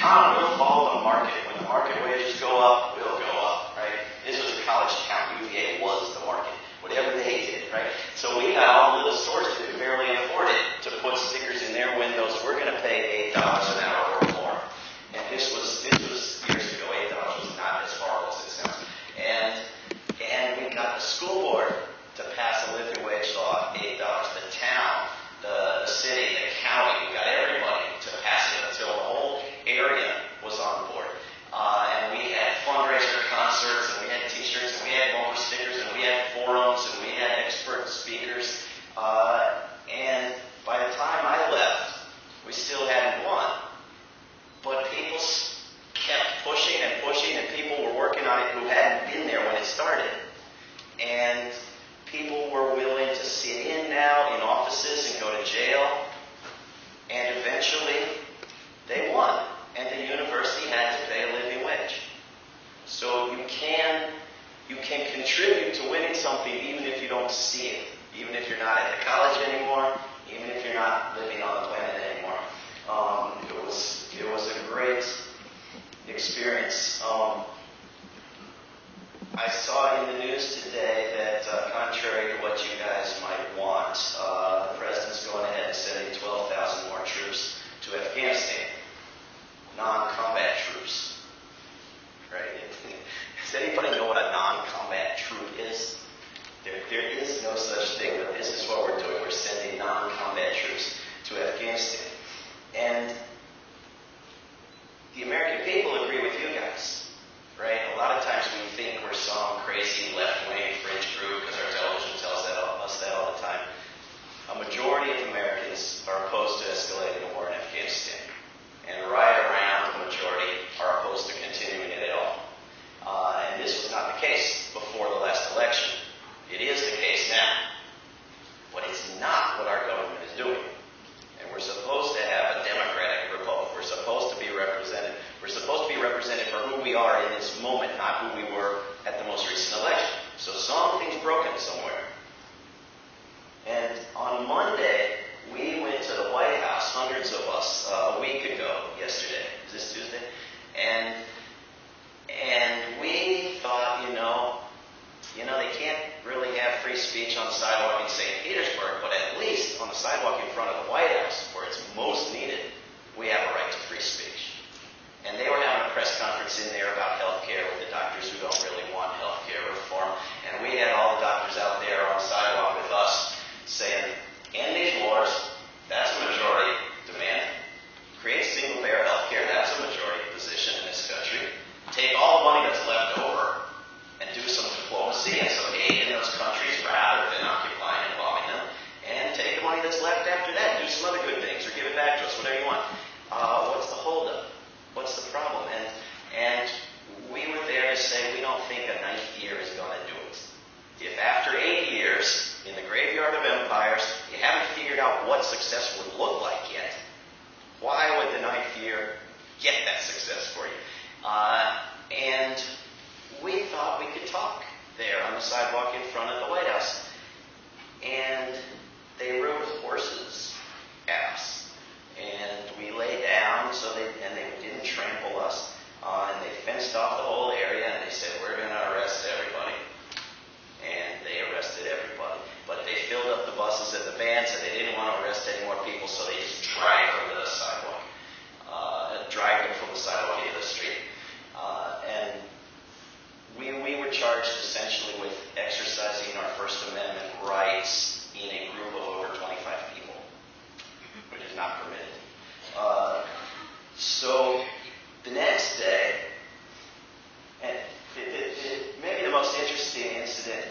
economy will follow the market. When the market wages go up, we'll go up, right? This was a college town. UVA was the market. Whatever they did, right? So we had all the little stores that could barely afford it to put stickers in their windows. We're going to pay $8 an hour or more. And this was years ago. $8 was not as horrible as it sounds. And we got the school board to pass a living wage law, $8. The town, the city, the county, we got everybody to pass it until the whole area was on board. And we had fundraiser concerts, and we had T-shirts, and we had bumper stickers, and we had forums, and we had expert speakers. And by the time I left, we still hadn't won. But people kept pushing and pushing, and people were working on it who hadn't been there when it started. And people were willing to sit in now in offices and go to jail. And eventually, they won. And the university had to pay a living wage. So you can contribute to winning something even if you don't see it. Even if you're not at the college anymore, even if you're not living on the planet anymore. It was a great experience. I saw in the news today that contrary to what you guys might want, the president's going ahead and sending 12,000 more troops to Afghanistan. Non-combat troops. Right? Does anybody know what a non-combat troop is? There is no such thing, but this is what we're doing. We're sending non-combat troops to Afghanistan. And the American people agree with you guys, right? A lot of times we think we're some crazy left-wing fringe group because our television tells us that all the time. A majority of Americans are opposed to escalating the war in Afghanistan. And right around the majority are opposed to continuing it at all. And this was not the case before the last election. It is the case now. But it's not what our government is doing. And we're supposed to have a democratic republic. We're supposed to be represented. We're supposed to be represented for who we are in this moment, not who we were at the most recent election. So something's broken somewhere. And on Monday, we went to the White House, hundreds of us, a week ago, yesterday. Is this Tuesday? And we thought, they can't really have free speech on the sidewalk in St. Petersburg, but at least on the sidewalk in front of the White House, where it's most needed, we have a right to free speech. And they were having a press conference in there about health care with the doctors who don't really want health care reform. And we had all the doctors out there on the sidewalk with us saying, end these wars, that's a majority demand. Create single-payer health care, that's a majority position in this country. Take all the money that's left over and do some diplomacy and some aid in those countries rather than occupying and bombing them. And take the money that's left after that and do some other good things or give it back to us, whatever you want. What's the holdup? What's the problem? And we were there to say we don't think a ninth year is going to do it. If after 8 years in the graveyard of empires you haven't figured out what success would look like yet, why would the ninth year get that success for you? And we thought we could talk there on the sidewalk in front of the White House. And they rode horses at us. And we lay down and they didn't trample us. And they fenced off the whole area and they said, we're going to arrest everybody. And they arrested everybody. But they filled up the buses and the vans and they didn't want to arrest any more people, so they just dragged them to the sidewalk. Dragged them from the sidewalk into the street. And we were charged essentially with exercising our First Amendment rights in a group of over 25 people, which is not permitted. So the next day, and maybe the most interesting incident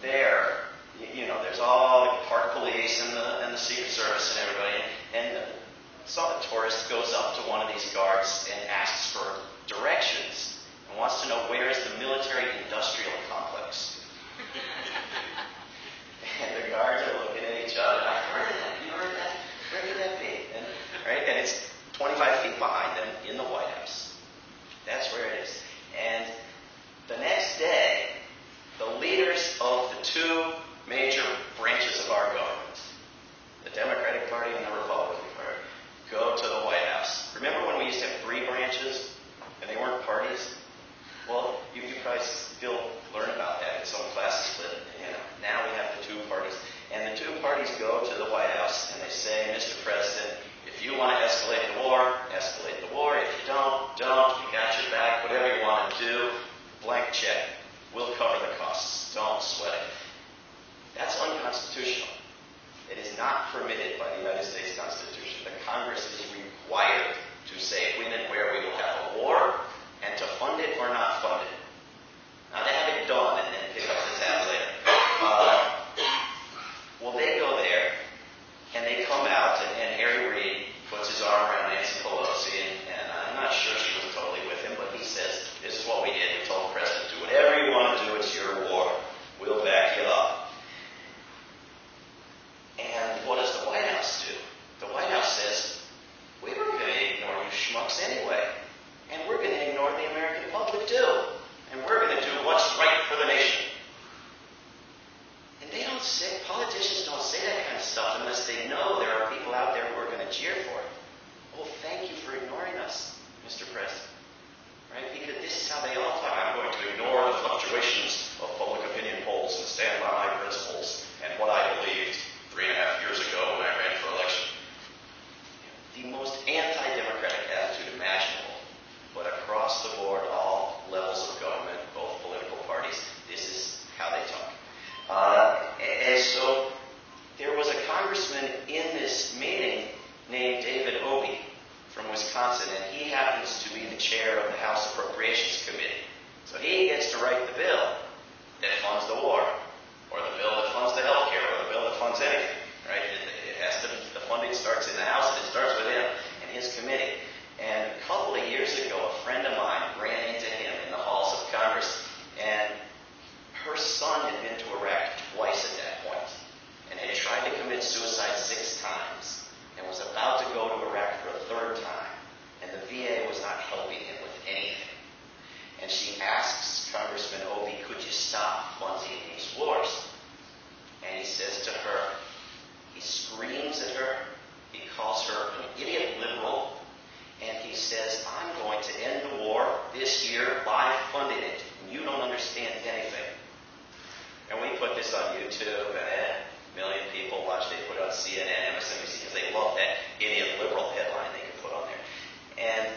there, there's all the park police and the Secret Service and everybody, and some tourist goes up to one of these guards and asks for directions and wants to know where is the military-industrial complex. And the guards are looking at each other like, where is that? You heard that? Where could that be? And it's 25 feet behind them in the White House. That's where it is. And the next day, the leaders of the two major branches of our government, the Democratic Party and the Republican Party, go to the White House. Remember when we used to have 3 probably still learn about that in some classes, but now we have the two parties. And the two parties go to the White House and they say, Mr. President, if you want to escalate the war, escalate the war. If you don't, don't. We got your back. Whatever you want to do, blank check. We'll cover the costs. Don't sweat it. That's unconstitutional. It is not permitted by the United States Constitution. The Congress is required to say when and where we will have a war and to fund it or not fund it. Not to have it done and then pick up the tab later. Well, they go there and they come out and Harry Reid puts his arm around Nancy Pelosi and I'm not sure she was totally with him, but he says, this is what we did. We told the president, do whatever you want to do. It's your war. We'll back you up. And what does the White House do? The White House says, we were going to ignore you schmucks anyway. And we're going to ignore the American public too. And we're going to do what's right for the nation. And politicians don't say that kind of stuff unless they know there are people out there who are going to cheer for it. Well, thank you for ignoring us, Mr. President. Right? Because this is how they all talk. I'm going to ignore the fluctuations of public opinion polls and stand by my principles and what I believed 3.5 years ago when I ran for election. The most anti-democratic attitude imaginable, but across the board, all levels of government, both political parties, this is how they talk. And so there was a congressman in this meeting named David Obey from Wisconsin, and he happens to be the chair of the House Appropriations Committee. So he gets to write the bill that funds the war, or the bill that funds the health care, or the bill that funds anything. Right? It has to. The funding starts in the House, and it starts with him and his committee. And a couple of years ago, a friend of mine ran into him in the halls of Congress, and her son had been to Iraq twice at that point, and had tried to commit suicide 6 times, and was about to go to Iraq for a 3rd time, and the VA was not helping him with anything. And she asks Congressman Obey, could you stop funding these wars? And he says to her, he screams at her, he calls her an idiot liberal, and he says, I'm going to end the war this year by funding it. And you don't understand anything. And we put this on YouTube, and 1 million people watch. They put it on CNN, MSNBC, because they love that idiot liberal headline they can put on there. And,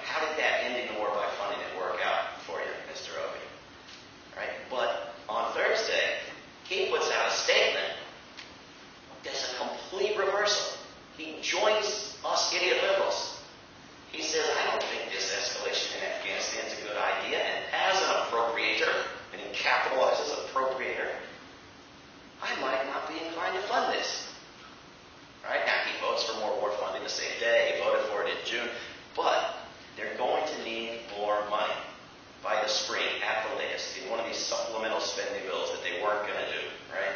how did that ending the war by funding it work out for you, Mr. Obey? Right? But on Thursday, he puts out a statement that's a complete reversal. He joins us idiot liberals. He says, I don't think this escalation in Afghanistan is a good idea, and as an appropriator, and he capitalizes appropriator, I might not be inclined to fund this. Right? Now, he votes for more war funding the same day. He voted for it in June. But they're going to need more money by the spring at the latest in one of these supplemental spending bills that they weren't going to do. Right?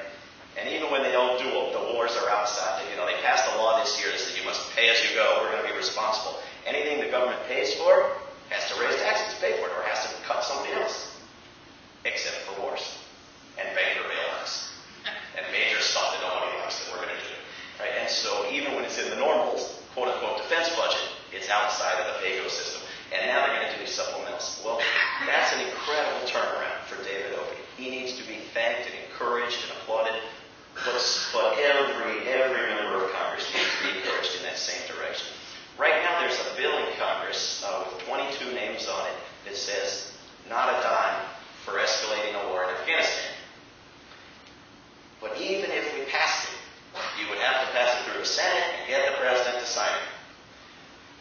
And even when they don't do them, the wars are outside. They passed a law this year that said you must pay as you go. We're going to be responsible. Anything the government pays for has to raise taxes to pay for it, or has to cut somebody else. Except for wars and banker bailouts and major stuff that nobody likes that we're going to do. Right? And so even when it's in the normal, quote-unquote, defense budget, it's outside of the PAYGO system. And now they're going to do these supplementals. Well, that's an incredible turnaround for David Obey. He needs to be thanked and encouraged and applauded. But every member of Congress needs to be encouraged in that same direction. Right now there's a bill in Congress with 22 names on it that says not a dime for escalating a war in Afghanistan. But even if we passed it, you would have to pass it through the Senate and get the president to sign it.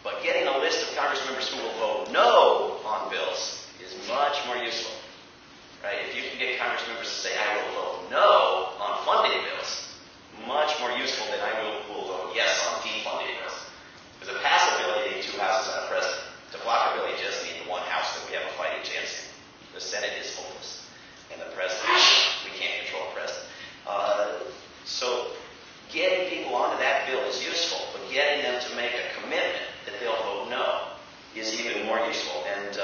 But getting a list of Congress members who will vote no on bills is much more useful. Right? If you can get Congress members to say, I will vote no on funding bills, much more useful than I will vote yes on defunding bills. Because to pass a bill, you need 2 houses and a president. To block a bill, you just need 1 house that we have a fighting chance in. The Senate is hopeless. And the president, we can't control the president. So getting people onto that bill is useful, but getting them to make a commitment that they'll vote no is even more useful. And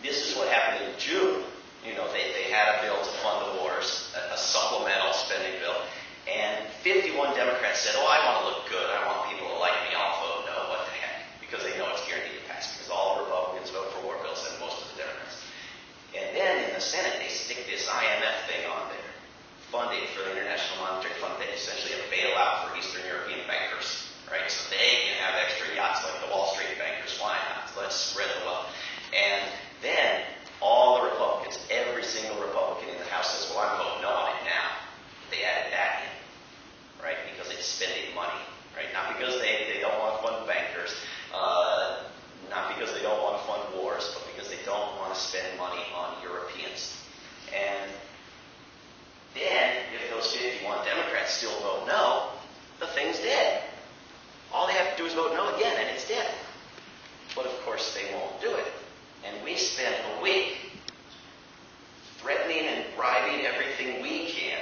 this is what happened in June. They had a bill to fund the wars, a supplemental spending bill, and 51 Democrats said, I want to look good. I want people to like me. I'll vote no. What the heck? Because they know it's guaranteed to pass, because all Republicans vote for war bills and most of the Democrats News vote no again, and it's dead. But of course they won't do it. And we spent a week threatening and bribing everything we can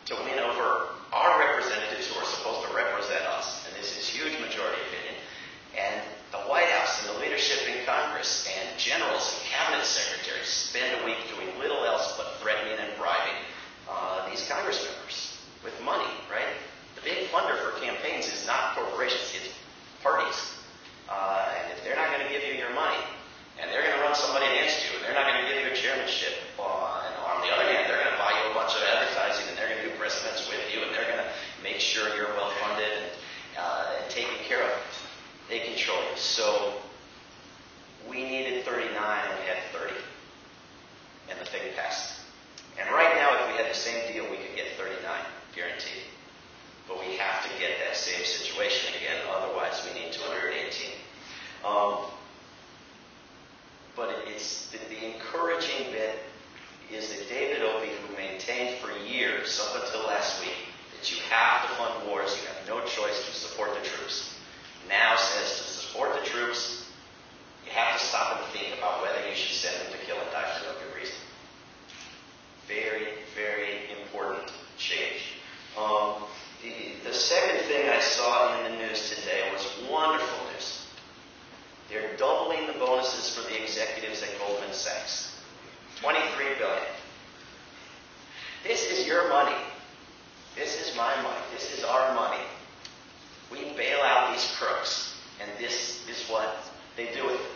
to win over our representatives who are supposed to represent us. And this is huge majority opinion. And the White House and the leadership in Congress and generals and cabinet secretaries spend a week doing little else but threatening and bribing these Congress members with money, right? The big funder for campaigns is not corporations, it's parties. And if they're not going to give you your money, and they're going to run somebody against you, and they're not going to give you a chairmanship, and on the other hand, they're going to buy you a bunch of advertising, and they're going to do press events with you, and they're going to make sure you're well funded and taken care of. They control you. So we needed 39, and we had 30. And the thing passed. And right now, if we had the same deal, we could get 39, guaranteed. But we have to get that same situation again, otherwise we need 218. But it's the encouraging bit is that David Opie, who maintained for years, up until last week, that you have to fund wars, you have no choice to support the troops, now says to support the troops, you have to stop and think about whether you should send them to kill and die for no good reason. Very, very important change. The second thing I saw in the news today was wonderful news. They're doubling the bonuses for the executives at Goldman Sachs. $23 billion. This is your money. This is my money. This is our money. We bail out these crooks, and this is what they do with it.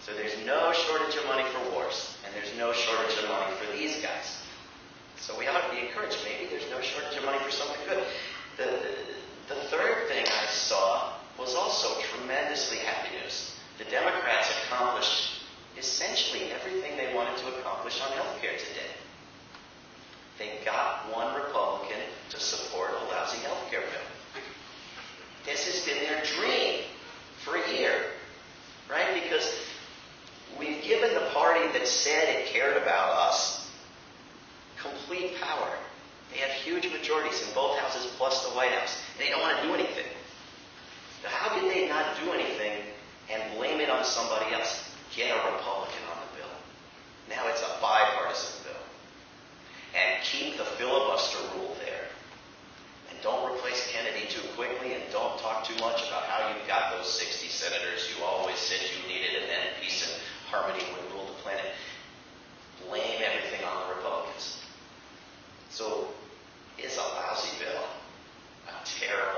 So there's no shortage of money for wars, and there's no shortage of money for these guys. So we ought to be encouraged. Maybe there's no shortage of money for something good. The third thing I saw was also tremendously happy news. The Democrats accomplished essentially everything they wanted to accomplish on health care today. They got one Republican to support a lousy health care bill. This has been their dream for a year, right? Because we've given the party that said it cared about us complete power. They have huge majorities in both houses plus the White House. And they don't want to do anything. Now, how could they not do anything and blame it on somebody else? Get a Republican on the bill. Now it's a bipartisan bill. And keep the filibuster rule there. And don't replace Kennedy too quickly, and don't talk too much about how you got those 60 senators you always said you needed, and then peace and harmony would rule the planet. Blame everything on the Republicans. So it's a lousy bill. A terrible